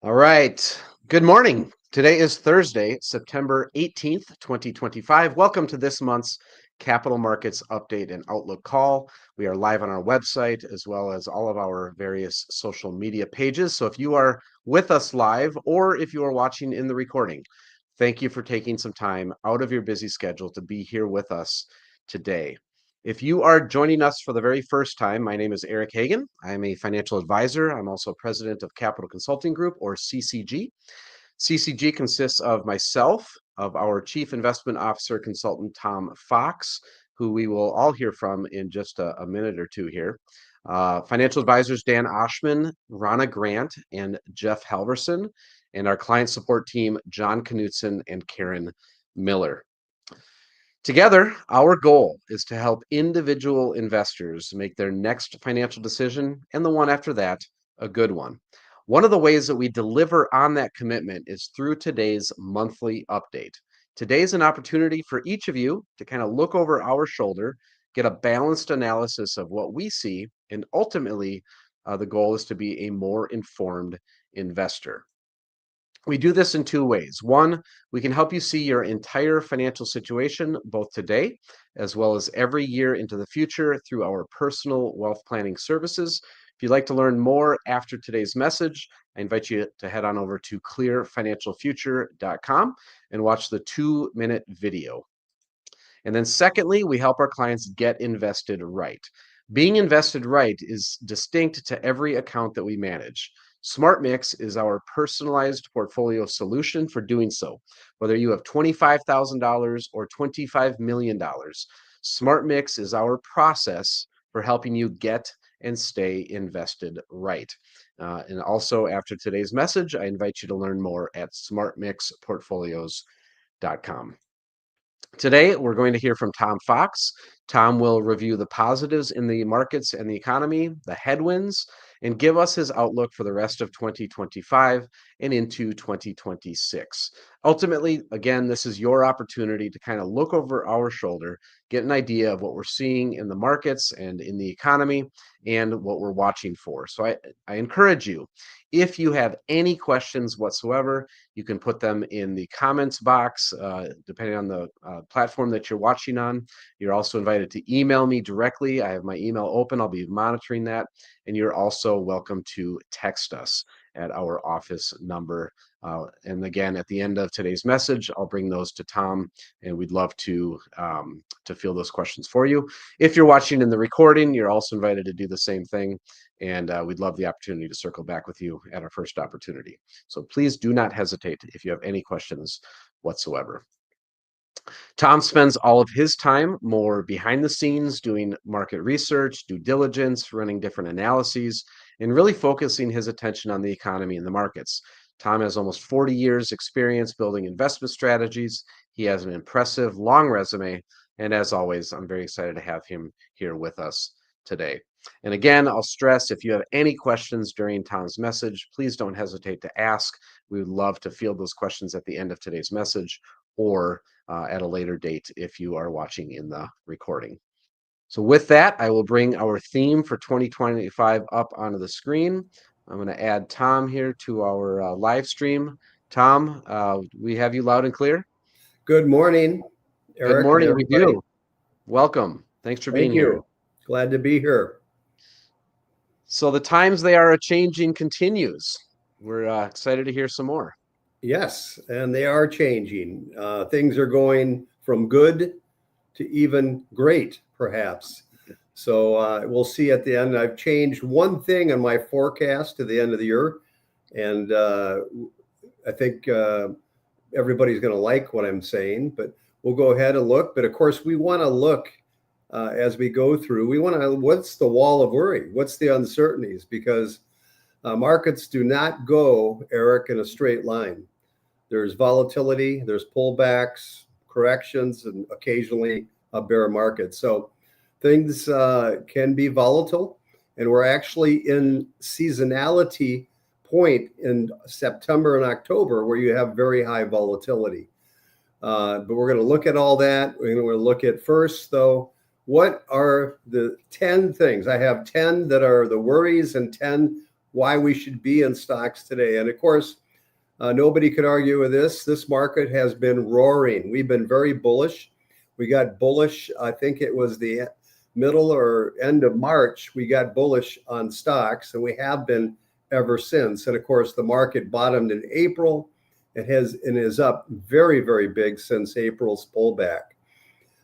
All right. Good morning. Today is Thursday, September 18th, 2025. Welcome to this month's Capital Markets Update and Outlook call. We are live on our website as well as all of our various social media pages. So if you are with us live or if you are watching in the recording, thank you for taking some time out of your busy schedule to be here with us today. If you are joining us for the very first time, my name is Eric Hagan. I'm a financial advisor. I'm also president of Capital Consulting Group, or CCG. CCG consists of myself, of our Chief Investment Officer Consultant, Tom Fox, who we will all hear from in just a minute or two here. Financial advisors Dan Oshman, Rana Grant, and Jeff Halverson, and our client support team, John Knutson and Karen Miller. Together, our goal is to help individual investors make their next financial decision and the one after that a good one. One of the ways that we deliver on that commitment is through today's monthly update. Today's an opportunity for each of you to kind of look over our shoulder, get a balanced analysis of what we see, and ultimately, the goal is to be a more informed investor. We do this in two ways. One, we can help you see your entire financial situation, both today as well as every year into the future through our personal wealth planning services. If you'd like to learn more after today's message, I invite you to head on over to clearfinancialfuture.com and watch the 2-minute video. And then secondly, we help our clients get invested right. Being invested right is distinct to every account that we manage. SmartMix is our personalized portfolio solution for doing so. Whether you have $25,000 or $25 million, SmartMix is our process for helping you get and stay invested right. And also, after today's message, I invite you to learn more at smartmixportfolios.com. Today, we're going to hear from Tom Fox. Tom will review the positives in the markets and the economy, the headwinds, and give us his outlook for the rest of 2025 and into 2026. Ultimately, again, this is your opportunity to kind of look over our shoulder, get an idea of what we're seeing in the markets and in the economy and what we're watching for. So I encourage you, if you have any questions whatsoever, you can put them in the comments box, depending on the platform that you're watching on. You're also invited to email me directly. I have my email open. I'll be monitoring that. And you're also welcome to text us at our office number. And again, at the end of today's message, I'll bring those to Tom, and we'd love to field those questions for you. If you're watching in the recording, you're also invited to do the same thing, and we'd love the opportunity to circle back with you at our first opportunity. So please do not hesitate if you have any questions whatsoever. Tom spends all of his time more behind the scenes doing market research, due diligence, running different analyses, and really focusing his attention on the economy and the markets. Tom has almost 40 years experience building investment strategies. He has an impressive long resume, and as always, I'm very excited to have him here with us today. And again, I'll stress, if you have any questions during Tom's message, please don't hesitate to ask. We would love to field those questions at the end of today's message or at a later date if you are watching in the recording. So with that, I will bring our theme for 2025 up onto the screen. I'm going to add Tom here to our live stream. Tom, we have you loud and clear. Good morning, Good Eric and morning. We everybody. do. Welcome. Thanks for being Thank here. you. Glad to be here. So the times they are a-changing continues. We're excited to hear some more. Yes, and they are changing. Things are going from good to even great, perhaps. So we'll see at the end. I've changed one thing on my forecast to the end of the year, and I think everybody's going to like what I'm saying, but we'll go ahead and look. But of course, we want to look as we go through. We want to, what's the wall of worry? What's the uncertainties? Because markets do not go, Eric, in a straight line. There's volatility, there's pullbacks, corrections, and occasionally a bear market. So things can be volatile, and we're actually in seasonality point in September and October where you have very high volatility. But we're going to look at all that. We're going to look at first, though, what are the 10 things? I have 10 that are the worries and 10 why we should be in stocks today. And of course, nobody could argue with this. This market has been roaring. We've been very bullish. We got bullish, I think it was the middle or end of March, we got bullish on stocks, and we have been ever since. And of course, the market bottomed in April. It has and is up very, very big since April's pullback.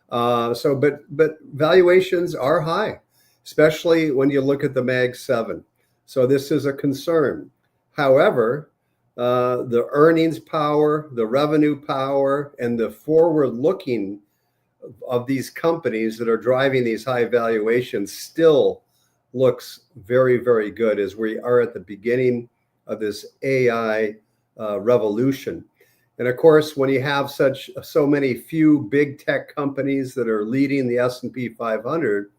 But valuations are high, especially when you look at the Mag 7. So this is a concern. However, the earnings power, the revenue power, and the forward looking of these companies that are driving these high valuations still looks very, very good as we are at the beginning of this AI revolution. And of course, when you have so many few big tech companies that are leading the S&P 500,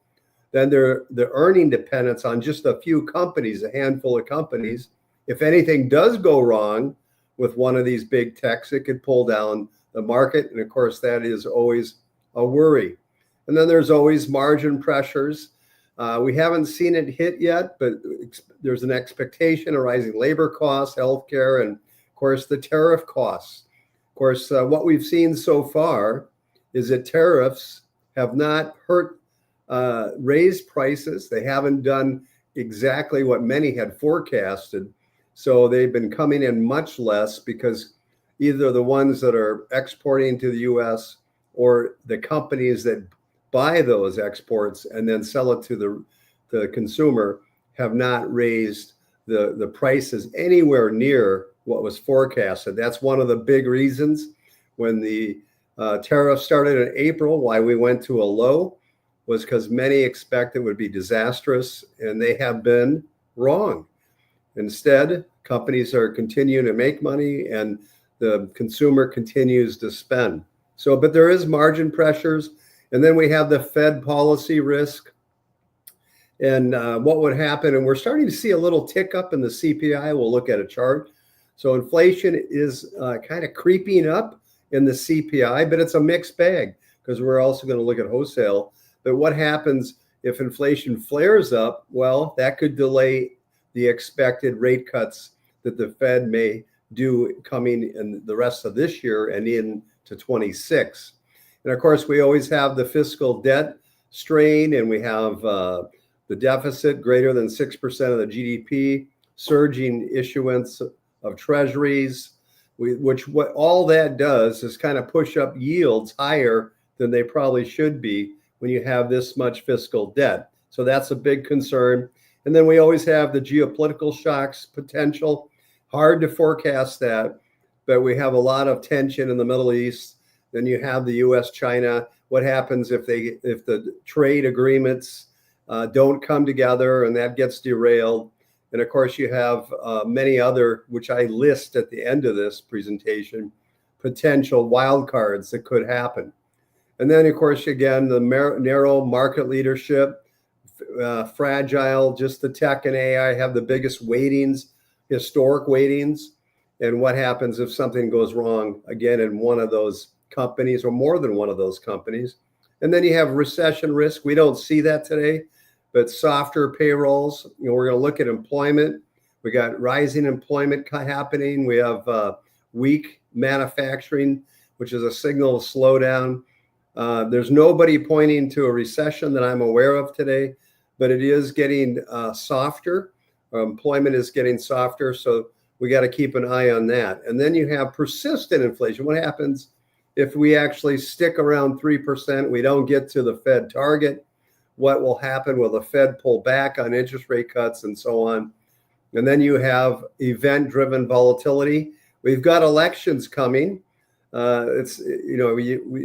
then the earning dependence on just a few companies, a handful of companies. If anything does go wrong with one of these big techs, it could pull down the market. And of course, that is always a worry. And then there's always margin pressures. We haven't seen it hit yet, but there's an expectation of rising labor costs, healthcare, and of course, the tariff costs. Of course, what we've seen so far is that tariffs have not raised prices. They haven't done exactly what many had forecasted. So they've been coming in much less because either the ones that are exporting to the U.S. or the companies that buy those exports and then sell it to the consumer have not raised the prices anywhere near what was forecasted. That's one of the big reasons when the tariffs started in April, why we went to a low, was because many expected it would be disastrous, and they have been wrong. Instead, companies are continuing to make money and the consumer continues to spend. So, but there is margin pressures. And then we have the Fed policy risk and what would happen. And we're starting to see a little tick up in the CPI. We'll look at a chart. So inflation is kind of creeping up in the CPI, but it's a mixed bag because we're also going to look at wholesale. But what happens if inflation flares up? Well, that could delay the expected rate cuts that the Fed may do coming in the rest of this year and into 26. And of course, we always have the fiscal debt strain, and we have the deficit greater than 6% of the GDP, surging issuance of treasuries, which what all that does is kind of push up yields higher than they probably should be when you have this much fiscal debt. So that's a big concern. And then we always have the geopolitical shocks potential. Hard to forecast that, but we have a lot of tension in the Middle East. Then you have the U.S. China. What happens if the trade agreements don't come together and that gets derailed? And of course, you have many other, which I list at the end of this presentation, potential wildcards that could happen. And then, of course, again, the narrow market leadership, fragile. Just the tech and AI have the biggest weightings, historic weightings. And what happens if something goes wrong again in one of those companies or more than one of those companies? And then you have recession risk. We don't see that today, but softer payrolls. We're going to look at employment. We got rising employment happening. We have weak manufacturing, which is a signal of slowdown. There's nobody pointing to a recession that I'm aware of today, but it is getting softer. Employment is getting softer, so we got to keep an eye on that. And then you have persistent inflation. What happens if we actually stick around 3%? We don't get to the Fed target. What will happen? Will the Fed pull back on interest rate cuts and so on? And then you have event-driven volatility. We've got elections coming. It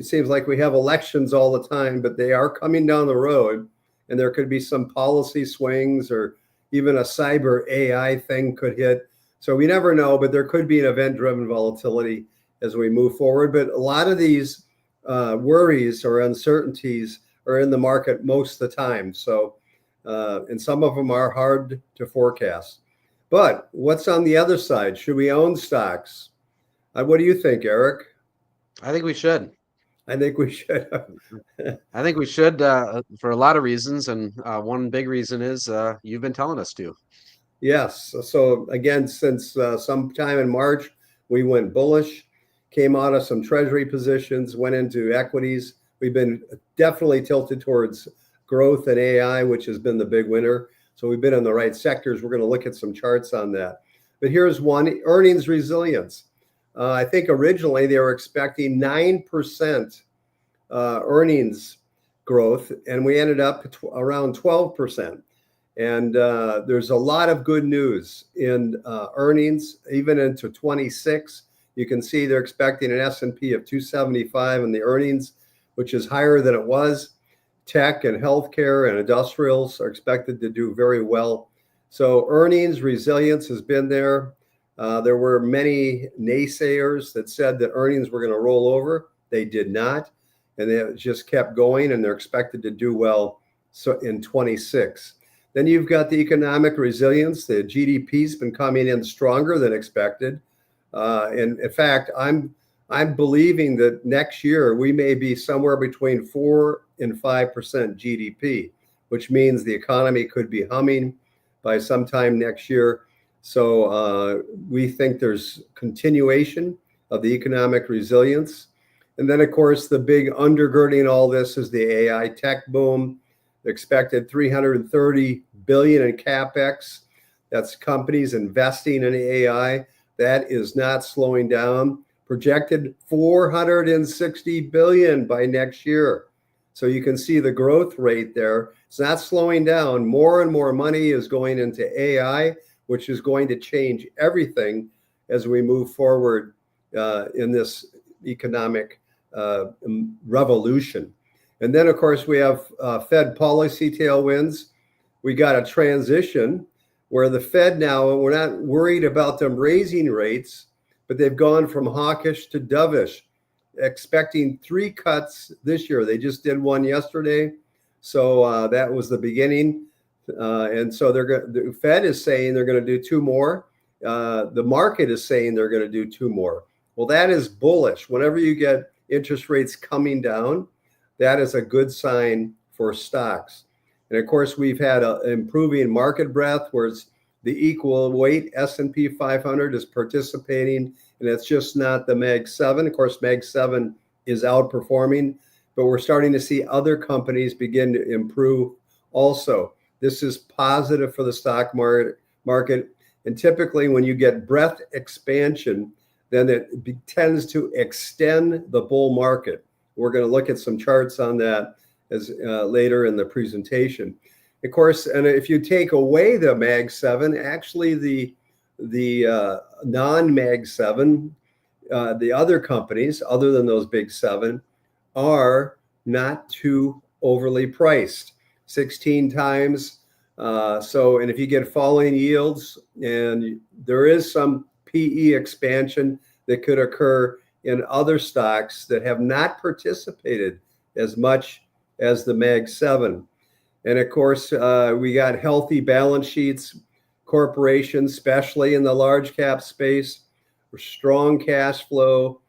seems like we have elections all the time, but they are coming down the road, and there could be some policy swings or even a cyber AI thing could hit. So we never know, but there could be an event-driven volatility as we move forward. But a lot of these worries or uncertainties are in the market most of the time. So, and some of them are hard to forecast. But what's on the other side? Should we own stocks? What do you think, Eric? I think we should. I think we should. I think we should for a lot of reasons. And one big reason is you've been telling us to. Yes. So again, since sometime in March, we went bullish, came out of some treasury positions, went into equities. We've been definitely tilted towards growth and AI, which has been the big winner. So we've been in the right sectors. We're going to look at some charts on that. But here's one: earnings resilience. I think originally they were expecting 9% earnings growth, and we ended up around 12%. And there's a lot of good news in earnings, even into 26. You can see they're expecting an S&P of 275 in the earnings, which is higher than it was. Tech and healthcare and industrials are expected to do very well. So earnings resilience has been there. There were many naysayers that said that earnings were going to roll over. They did not, and they just kept going, and they're expected to do well so in 26. Then you've got the economic resilience. The GDP's been coming in stronger than expected. And in fact, I'm believing that next year we may be somewhere between 4 and 5% GDP, which means the economy could be humming by sometime next year. So we think there's continuation of the economic resilience. And then, of course, the big undergirding all this is the AI tech boom. Expected 330 billion in capex. That's companies investing in AI. That is not slowing down. Projected 460 billion by next year. So you can see the growth rate there. It's not slowing down. More and more money is going into AI, which is going to change everything as we move forward in this economic revolution. And then, of course, we have Fed policy tailwinds. We got a transition where the Fed now, we're not worried about them raising rates, but they've gone from hawkish to dovish, expecting 3 cuts this year. They just did one yesterday. So that was the beginning. And so the Fed is saying they're going to do 2 more. The market is saying they're going to do 2 more. Well, that is bullish. Whenever you get interest rates coming down, that is a good sign for stocks. And of course, we've had an improving market breadth, where the equal weight S&P 500 is participating, and it's just not the Mag 7. Of course, Mag 7 is outperforming, but we're starting to see other companies begin to improve also. This is positive for the stock market. And typically when you get breadth expansion, then it tends to extend the bull market. We're going to look at some charts on that as later in the presentation. Of course, and if you take away the Mag 7, actually the non-Mag 7, the other companies, other than those big 7, are not too overly priced. 16 times. And if you get falling yields, and there is some PE expansion that could occur in other stocks that have not participated as much as the Mag 7. And of course, we got healthy balance sheets, corporations, especially in the large cap space, strong cash flow,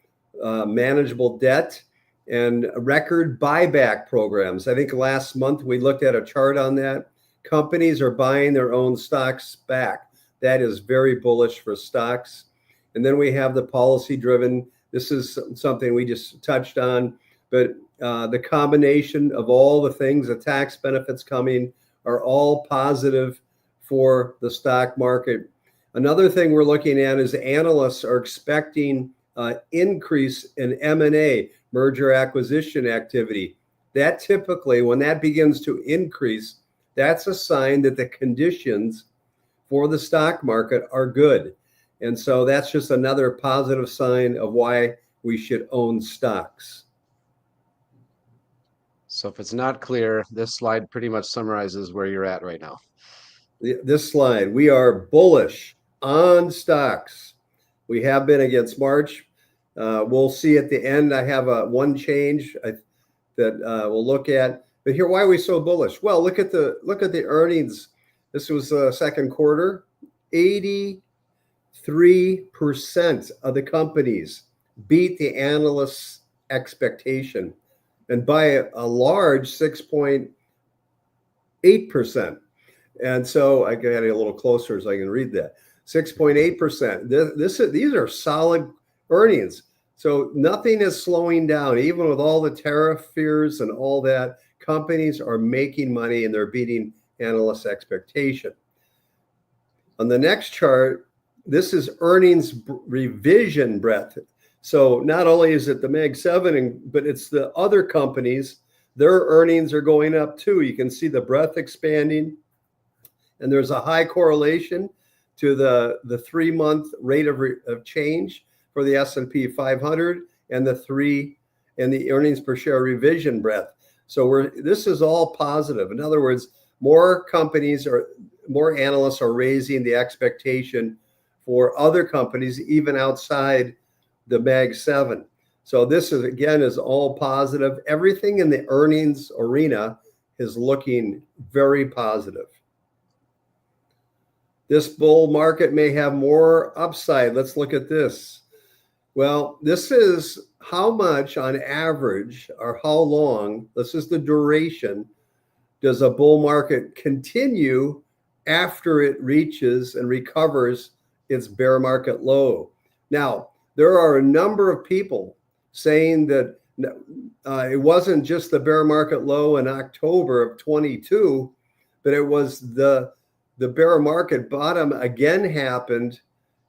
manageable debt, and record buyback programs. I think last month we looked at a chart on that. Companies are buying their own stocks back. That is very bullish for stocks. And then we have the policy driven. This is something we just touched on, but the combination of all the things, the tax benefits coming, are all positive for the stock market. Another thing we're looking at is analysts are expecting increase in M&A, merger acquisition activity. That typically, when that begins to increase, that's a sign that the conditions for the stock market are good. And so that's just another positive sign of why we should own stocks. So if it's not clear, this slide pretty much summarizes where you're at right now. This slide, we are bullish on stocks. We have been against March. We'll see at the end. I have one change that we'll look at. But here, why are we so bullish? Well, look at the earnings. This was the second quarter. 83% of the companies beat the analysts' expectation, and by a large 6.8%. And so I got it a little closer so I can read that. 6.8%. These are solid earnings. So nothing is slowing down, even with all the tariff fears and all that. Companies are making money and they're beating analysts' expectation. On the next chart, this is earnings revision breadth. So not only is it the Mag 7, but it's the other companies, their earnings are going up too. You can see the breadth expanding, and there's a high correlation to the 3-month rate of change for the S&P 500 and the earnings per share revision breadth. So this is all positive. In other words, more analysts are raising the expectation for other companies, even outside the Mag 7. So this is all positive. Everything in the earnings arena is looking very positive. This bull market may have more upside. Let's look at this. Well, this is how much on average, or how long, this is the duration, does a bull market continue after it reaches and recovers its bear market low. Now, there are a number of people saying that it wasn't just the bear market low in October of 22, but it was the bear market bottom again happened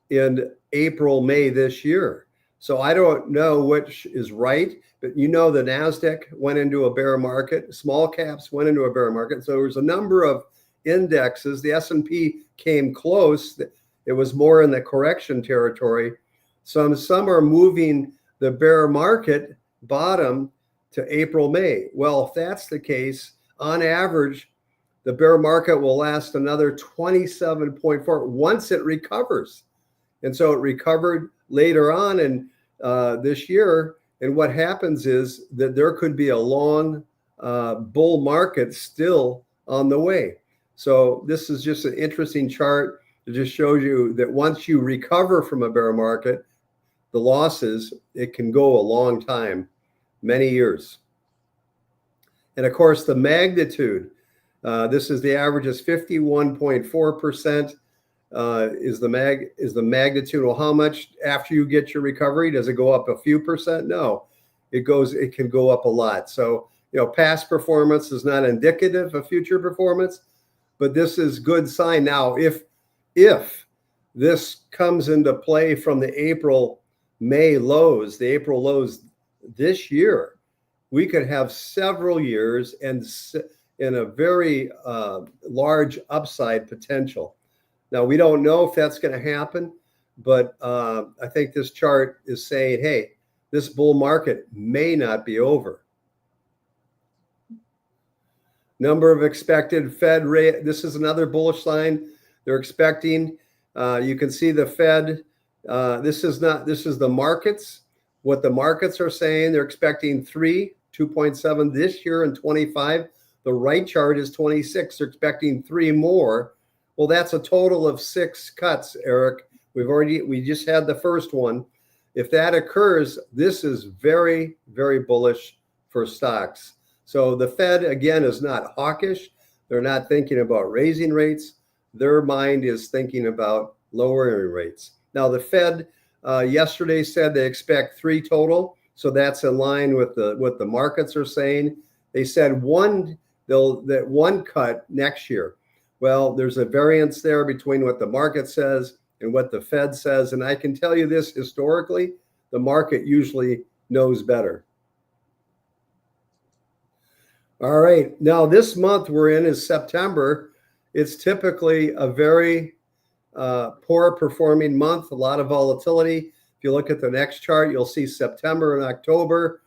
in April, May this year. So I don't know which is right, but the NASDAQ went into a bear market, small caps went into a bear market. So there's a number of indexes. The S&P came close. It was more in the correction territory. Some are moving the bear market bottom to April, May. Well, if that's the case, on average, the bear market will last another 27.4 once it recovers. And so it recovered later on in this year. And what happens is that there could be a long bull market still on the way. So this is just an interesting chart. It just shows you that once you recover from a bear market, the losses, it can go a long time, many years. And of course, the magnitude, this is the average is 51.4%. Is the magnitude? Well, how much after you get your recovery? Does it go up a few percent? No, it can go up a lot. So, past performance is not indicative of future performance, but this is good sign. Now, if this comes into play from the April, May lows, the April lows this year, we could have several years and in a very large upside potential. Now, we don't know if that's going to happen, but I think this chart is saying, hey, this bull market may not be over. Number of expected Fed rate. This is another bullish sign. They're expecting, you can see the Fed. This is the markets. What the markets are saying, they're expecting 2.7 this year and 25. The right chart is 26. They're expecting 3 more. Well, that's a total of 6 cuts, Eric. We just had the first one. If that occurs, this is very, very bullish for stocks. So the Fed, again, is not hawkish. They're not thinking about raising rates. Their mind is thinking about lowering rates. Now, the Fed yesterday said they expect 3 total. So that's in line with what the markets are saying. They said one cut next year. Well, there's a variance there between what the market says and what the Fed says. And I can tell you this, historically, the market usually knows better. All right. Now, this month we're in is September. It's typically a very poor performing month, a lot of volatility. If you look at the next chart, you'll see September and October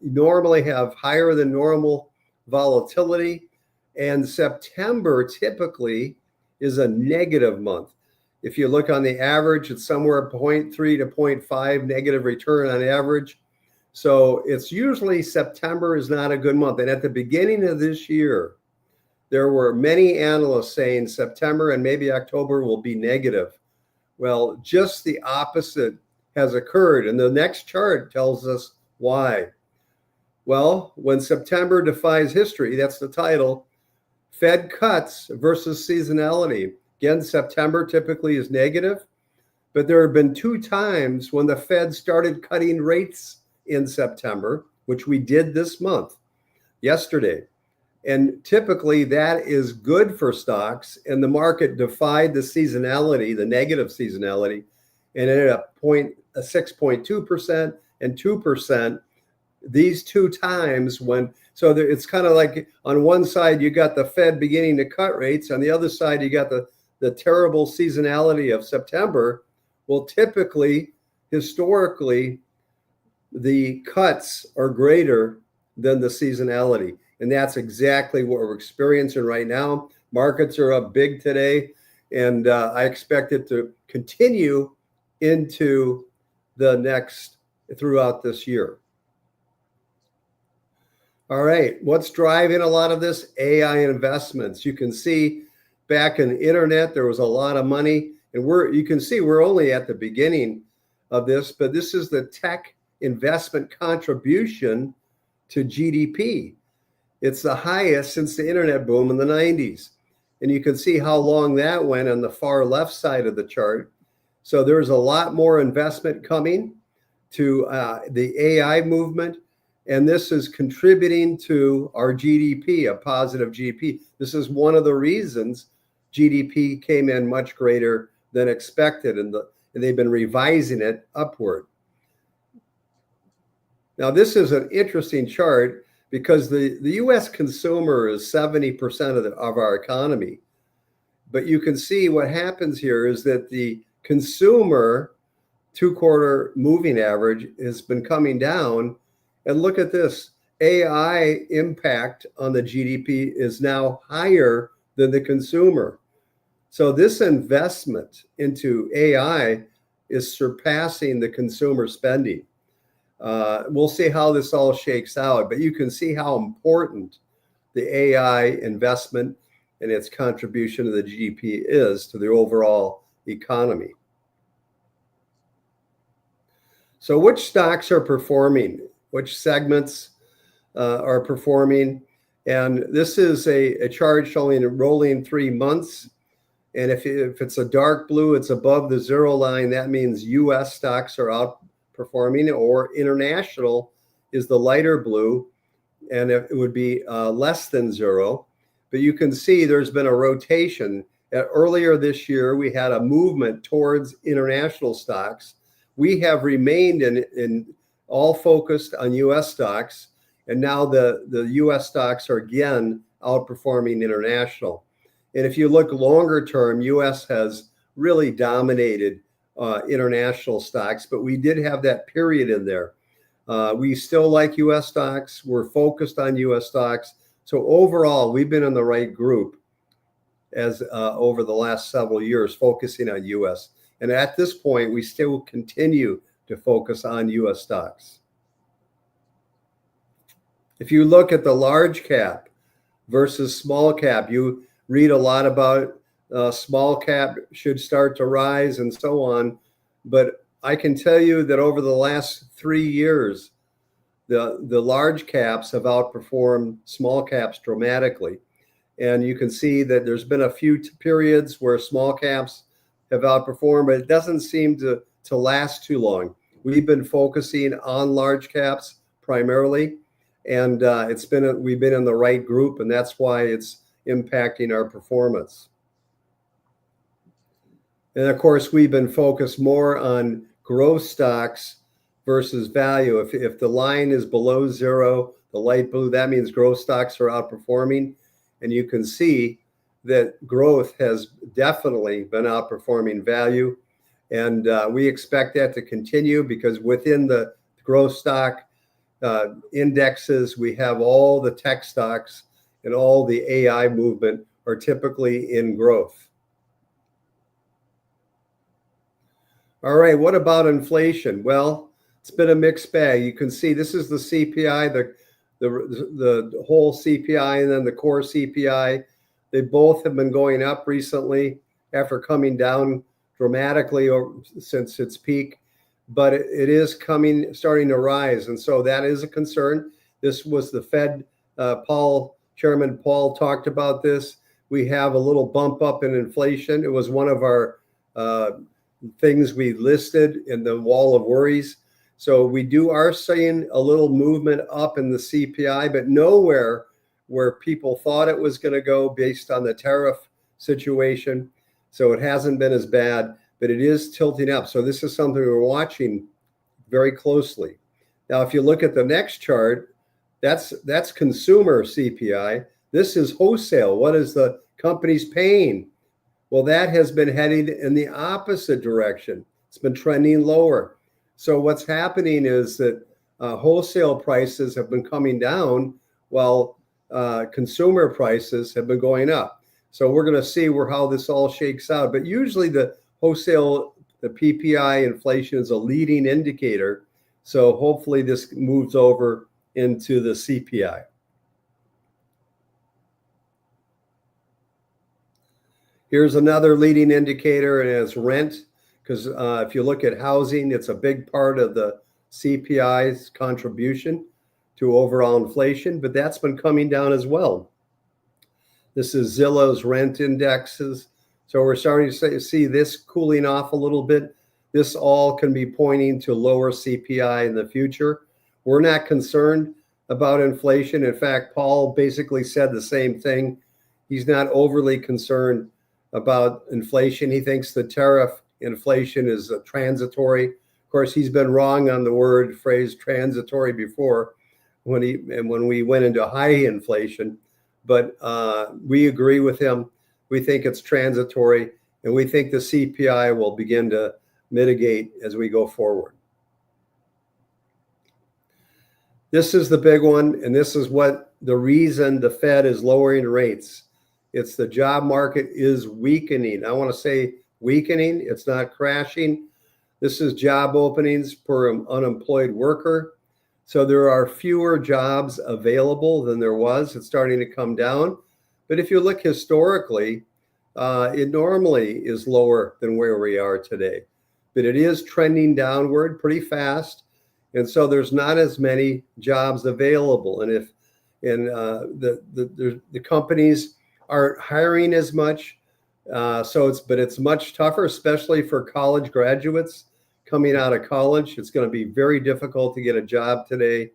normally have higher than normal volatility. And September typically is a negative month. If you look on the average, it's somewhere 0.3 to 0.5 negative return on average. So it's usually September is not a good month. And at the beginning of this year, there were many analysts saying September and maybe October will be negative. Well, just the opposite has occurred. And the next chart tells us why. Well, when September defies history, that's the title, Fed cuts versus seasonality. Again, September typically is negative, but there have been 2 times when the Fed started cutting rates in September, which we did this month, yesterday. And typically that is good for stocks, and the market defied the seasonality, the negative seasonality, and ended up 6.2% and 2%. These 2 times when, so there, it's kind of like on one side you got the Fed beginning to cut rates, on the other side you got the terrible seasonality of September. Well, typically, historically, the cuts are greater than the seasonality. And that's exactly what we're experiencing right now. Markets are up big today, and I expect it to continue into throughout this year. All right, what's driving a lot of this? AI investments. You can see back in the internet, there was a lot of money, and you can see we're only at the beginning of this, but this is the tech investment contribution to GDP. It's the highest since the internet boom in the 90s. And you can see how long that went on the far left side of the chart. So there's a lot more investment coming to the AI movement. And this is contributing to our GDP, a positive GDP. This is one of the reasons GDP came in much greater than expected, and they've been revising it upward. Now, this is an interesting chart because the U.S. consumer is 70% of our economy. But you can see what happens here is that the consumer 2-quarter moving average has been coming down. And look at this, AI impact on the GDP is now higher than the consumer. So this investment into AI is surpassing the consumer spending. We'll see how this all shakes out, but you can see how important the AI investment and its contribution to the GDP is to the overall economy. So which stocks are performing? Which segments are performing? And this is a chart showing a rolling 3 months. And if it's a dark blue, it's above the 0 line. That means U.S. stocks are outperforming, or international is the lighter blue, and it would be less than 0. But you can see there's been a rotation. Earlier this year, we had a movement towards international stocks. We have remained in all focused on U.S. stocks, and now the U.S. stocks are again outperforming international. And if you look longer term, U.S. has really dominated international stocks, but we did have that period in there. We still like U.S. stocks. We're focused on U.S. stocks. So overall, we've been in the right group as over the last several years, focusing on U.S. And at this point, we still continue to focus on U.S. stocks. If you look at the large cap versus small cap, you read a lot about small cap should start to rise and so on. But I can tell you that over the last 3 years, the large caps have outperformed small caps dramatically. And you can see that there's been a few periods where small caps have outperformed, but it doesn't seem to last too long. We've been focusing on large caps primarily, and we've been in the right group, and that's why it's impacting our performance. And of course, we've been focused more on growth stocks versus value. If the line is below 0, the light blue, that means growth stocks are outperforming. And you can see that growth has definitely been outperforming value. And we expect that to continue because within the growth stock indexes, we have all the tech stocks, and all the AI movement are typically in growth. All right, what about inflation? Well, it's been a mixed bag. You can see this is the CPI, the whole CPI, and then the core CPI. They both have been going up recently after coming down dramatically since its peak, but it is starting to rise, and so that is a concern. This was the Fed, Paul Chairman Paul talked about this. We have a little bump up in inflation. It was one of our things we listed in the wall of worries. So we are seeing a little movement up in the CPI, but nowhere where people thought it was going to go based on the tariff situation. So it hasn't been as bad, but it is tilting up. So this is something we're watching very closely. Now, if you look at the next chart, that's consumer CPI. This is wholesale. What is the companies paying? Well, that has been heading in the opposite direction. It's been trending lower. So what's happening is that wholesale prices have been coming down while consumer prices have been going up. So we're going to see how this all shakes out. But usually the wholesale, the PPI inflation is a leading indicator. So hopefully this moves over into the CPI. Here's another leading indicator, and it's rent, because if you look at housing, it's a big part of the CPI's contribution to overall inflation, but that's been coming down as well. This is Zillow's rent indexes. So we're starting to see this cooling off a little bit. This all can be pointing to lower CPI in the future. We're not concerned about inflation. In fact, Paul basically said the same thing. He's not overly concerned about inflation. He thinks the tariff inflation is transitory. Of course, he's been wrong on the phrase transitory before when we went into high inflation. But we agree with him. We think it's transitory, and we think the CPI will begin to mitigate as we go forward. This is the big one, and this is what the reason the Fed is lowering rates. It's the job market is weakening. I want to say weakening. It's not crashing. This is job openings per unemployed worker. So there are fewer jobs available than there was. It's starting to come down. But if you look historically, it normally is lower than where we are today. But it is trending downward pretty fast. And so there's not as many jobs available. And the companies aren't hiring as much. But it's much tougher, especially for college graduates coming out of college. It's going to be very difficult to get a job today.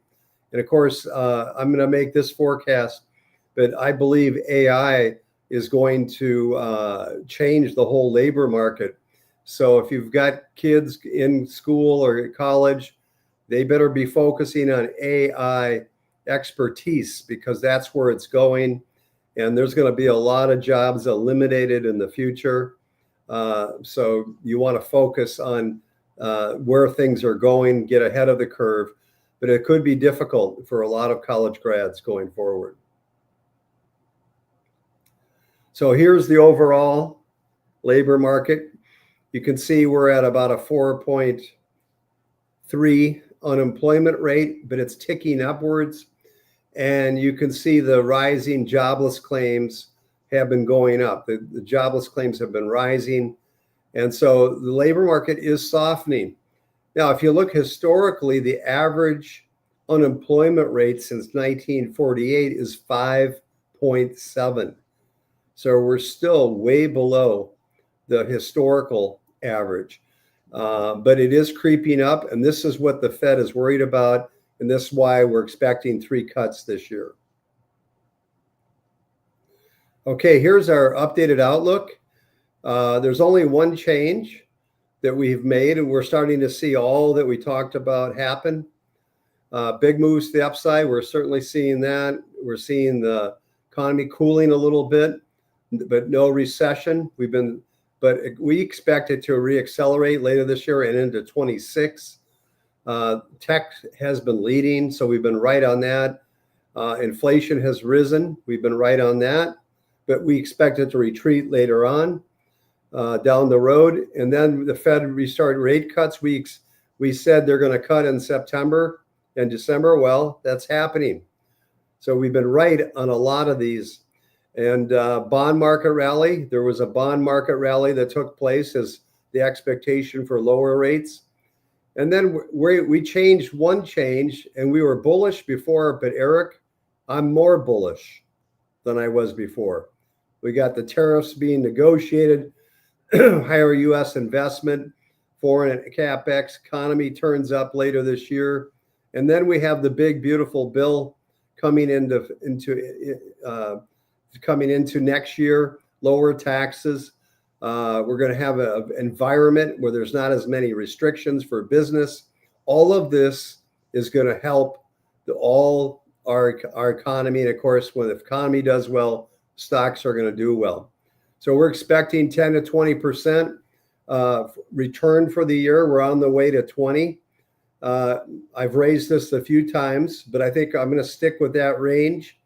And of course, I'm going to make this forecast, but I believe AI is going to change the whole labor market. So if you've got kids in school or college, they better be focusing on AI expertise, because that's where it's going. And there's going to be a lot of jobs eliminated in the future. So you want to focus on where things are going, get ahead of the curve. But it could be difficult for a lot of college grads going forward. So here's the overall labor market. You can see we're at about a 4.3 unemployment rate, but it's ticking upwards. And you can see the rising jobless claims have been going up. The jobless claims have been rising. And so the labor market is softening. Now, if you look historically, the average unemployment rate since 1948 is 5.7. So we're still way below the historical average. But it is creeping up, and this is what the Fed is worried about. And this is why we're expecting 3 cuts this year. Okay, here's our updated outlook. There's only one change that we've made, and we're starting to see all that we talked about happen. Big moves to the upside. We're certainly seeing that. We're seeing the economy cooling a little bit, but no recession. But we expect it to reaccelerate later this year and into 26. Tech has been leading, so we've been right on that. Inflation has risen. We've been right on that, but we expect it to retreat later on down the road. And then the Fed restart rate cuts. We said they're going to cut in September and December. Well, that's happening. So we've been right on a lot of these. And bond market rally. There was a bond market rally that took place as the expectation for lower rates. And then we changed one change, and we were bullish before, but Eric, I'm more bullish. than I was before. We got the tariffs being negotiated, higher U.S. investment, foreign capex, economy turns up later this year, and then we have the big beautiful bill coming into next year, lower taxes. We're going to have an environment where there's not as many restrictions for business. All of this is going to help all our economy. And of course, when the economy does well, stocks are going to do well. So we're expecting 10 to 20% return for the year. We're on the way to 20. I've raised this a few times, but I think I'm going to stick with that range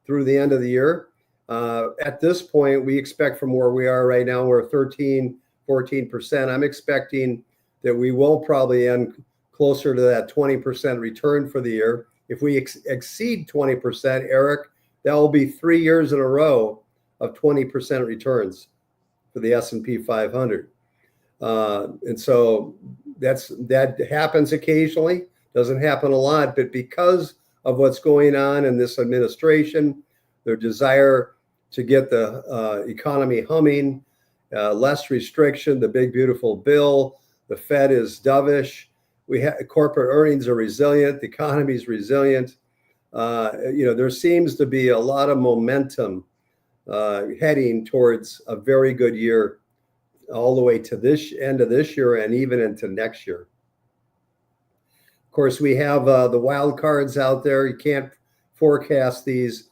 through the end of the year. At this point, we expect from where we are right now, we're 13, 14%. I'm expecting that we will probably end closer to that 20% return for the year. If we exceed 20%, Eric, that will be 3 years in a row of 20% returns for the S&P 500. And so that happens occasionally, doesn't happen a lot, but because of what's going on in this administration, their desire to get the economy humming, less restriction, the big beautiful bill, the Fed is dovish, corporate earnings are resilient, the economy is resilient. There seems to be a lot of momentum heading towards a very good year all the way to this end of this year and even into next year. Of course, we have the wild cards out there. You can't forecast these,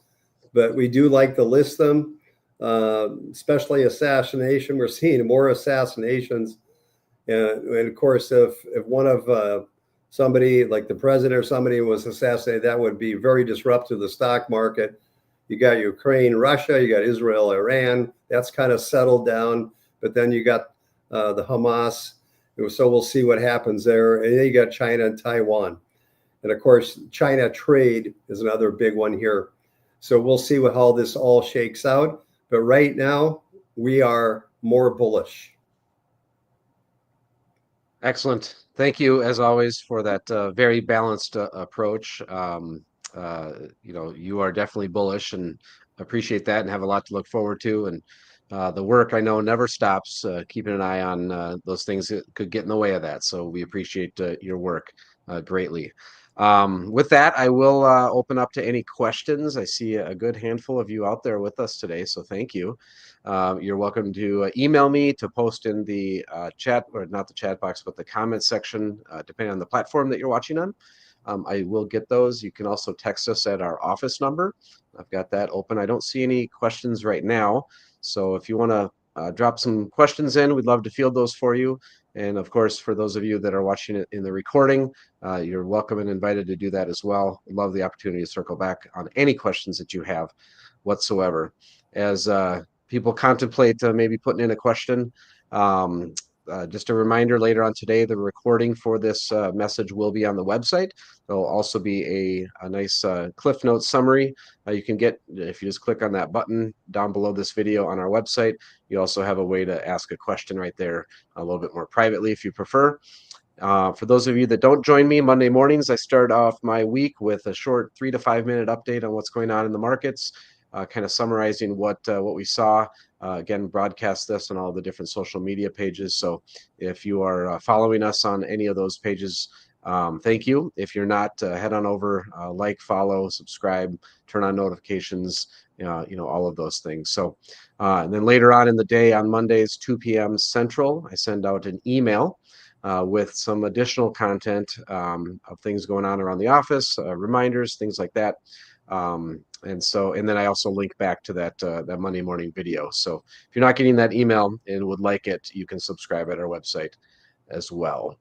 but we do like to list them, especially assassination. We're seeing more assassinations. And of course, if one of somebody like the president or somebody was assassinated, that would be very disruptive to the stock market. You got Ukraine, Russia, you got Israel, Iran. That's kind of settled down. But then you got the Hamas. So we'll see what happens there. And then you got China and Taiwan. And of course, China trade is another big one here. So we'll see how this all shakes out. But right now, we are more bullish. Excellent. Thank you, as always, for that very balanced approach. You are definitely bullish, and appreciate that, and have a lot to look forward to. And the work, I know, never stops. Keeping an eye on those things that could get in the way of that. So we appreciate your work greatly. With that, I will open up to any questions. I see a good handful of you out there with us today, so thank you. You're welcome to email me, to post in the chat, or not the chat box, but the comment section, depending on the platform that you're watching on. I will get those. You can also text us at our office number. I've got that open. I don't see any questions right now, so if you want to drop some questions in, we'd love to field those for you. And of course, for those of you that are watching it in the recording, you're welcome and invited to do that as well. Love the opportunity to circle back on any questions that you have whatsoever. As people contemplate maybe putting in a question, just a reminder, later on today, the recording for this message will be on the website. There'll also be a nice Cliff Notes summary you can get if you just click on that button down below this video on our website. You also have a way to ask a question right there, a little bit more privately if you prefer. For those of you that don't join me Monday mornings, I start off my week with a short 3 to 5 minute update on what's going on in the markets, kind of summarizing what we saw. Again, broadcast this on all the different social media pages. So if you are following us on any of those pages, thank you. If you're not, head on over, like, follow, subscribe, turn on notifications, all of those things. So and then later on in the day on Mondays, 2 p.m. Central, I send out an email with some additional content of things going on around the office, reminders, things like that. And then I also link back to that Monday morning video. So if you're not getting that email and would like it, you can subscribe at our website as well.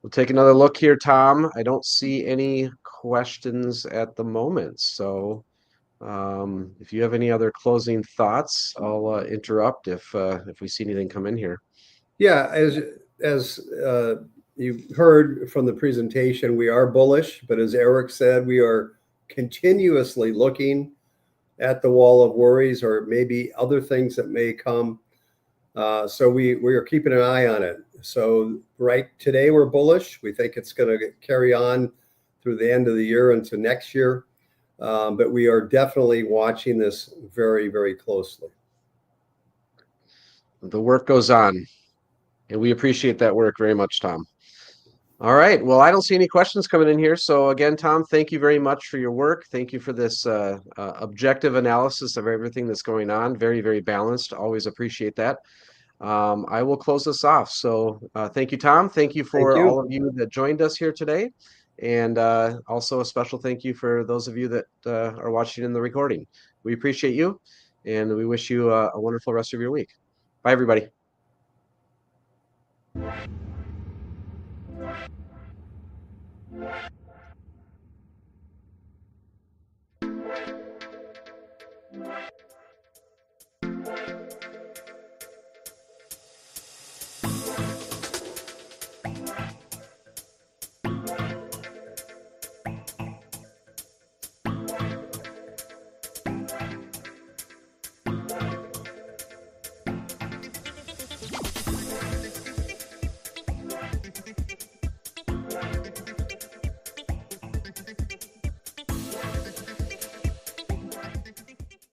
We'll take another look here, Tom. I don't see any questions at the moment. So if you have any other closing thoughts, I'll interrupt if we see anything come in here. Yeah, as you heard from the presentation, we are bullish, but as Eric said, we are continuously looking at the wall of worries or maybe other things that may come. So we are keeping an eye on it. So right today we're bullish. We think it's going to carry on through the end of the year into next year. But we are definitely watching this very, very closely. The work goes on, and we appreciate that work very much, Tom. All right. Well, I don't see any questions coming in here. So again, Tom, thank you very much for your work. Thank you for this objective analysis of everything that's going on. Very, very balanced. Always appreciate that. I will close this off. So thank you, Tom. Thank you Thank for all you. of you that joined us here today. And also a special thank you for those of you that are watching in the recording. We appreciate you, and we wish you a wonderful rest of your week. Bye, everybody.